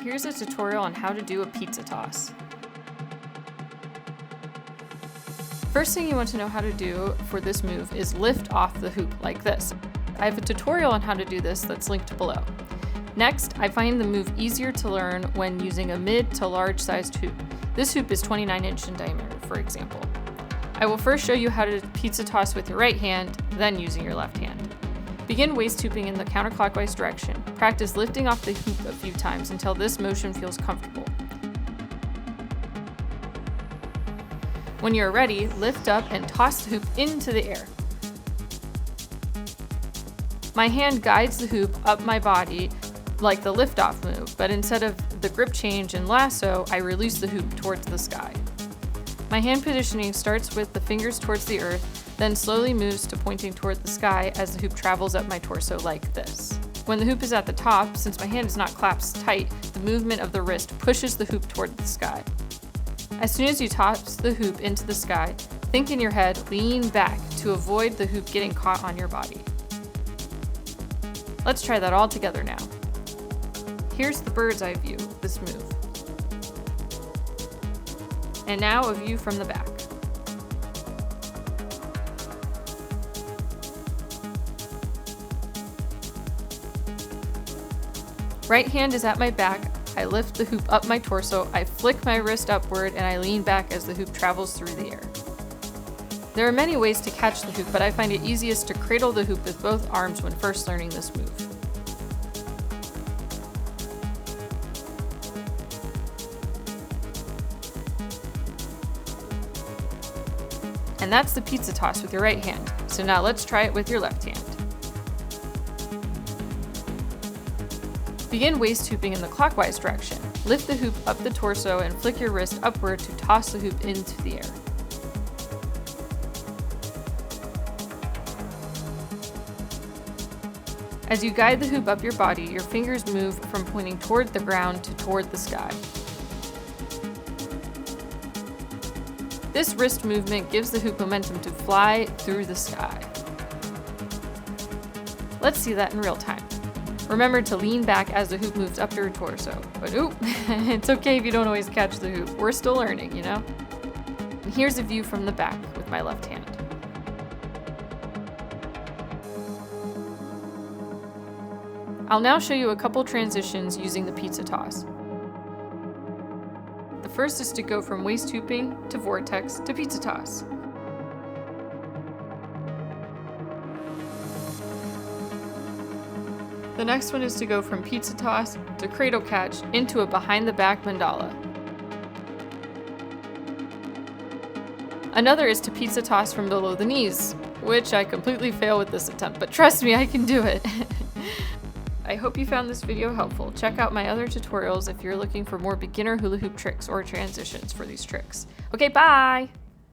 Here's a tutorial on how to do a pizza toss. First thing you want to know how to do for this move is lift off the hoop like this. I have a tutorial on how to do this that's linked below. Next, I find the move easier to learn when using a mid to large sized hoop. This hoop is 29-inch in diameter, for example. I will first show you how to pizza toss with your right hand, then using your left hand. Begin waist hooping in the counterclockwise direction. Practice lifting off the hoop a few times until this motion feels comfortable. When you're ready, lift up and toss the hoop into the air. My hand guides the hoop up my body like the liftoff move, but instead of the grip change and lasso, I release the hoop towards the sky. My hand positioning starts with the fingers towards the earth, then slowly moves to pointing toward the sky as the hoop travels up my torso like this. When the hoop is at the top, since my hand is not clasped tight, the movement of the wrist pushes the hoop toward the sky. As soon as you toss the hoop into the sky, think in your head, lean back to avoid the hoop getting caught on your body. Let's try that all together now. Here's the bird's eye view of this move. And now a view from the back. Right hand is at my back, I lift the hoop up my torso, I flick my wrist upward, and I lean back as the hoop travels through the air. There are many ways to catch the hoop, but I find it easiest to cradle the hoop with both arms when first learning this move. And that's the pizza toss with your right hand. So now let's try it with your left hand. Begin waist hooping in the clockwise direction. Lift the hoop up the torso and flick your wrist upward to toss the hoop into the air. As you guide the hoop up your body, your fingers move from pointing toward the ground to toward the sky. This wrist movement gives the hoop momentum to fly through the sky. Let's see that in real time. Remember to lean back as the hoop moves up your torso. But oop, it's okay if you don't always catch the hoop. We're still learning, you know? And here's a view from the back with my left hand. I'll now show you a couple transitions using the pizza toss. The first is to go from waist hooping to vortex to pizza toss. The next one is to go from pizza toss to cradle catch into a behind the back mandala. Another is to pizza toss from below the knees, which I completely fail with this attempt, but trust me, I can do it. I hope you found this video helpful. Check out my other tutorials if you're looking for more beginner hula hoop tricks or transitions for these tricks. Okay, bye!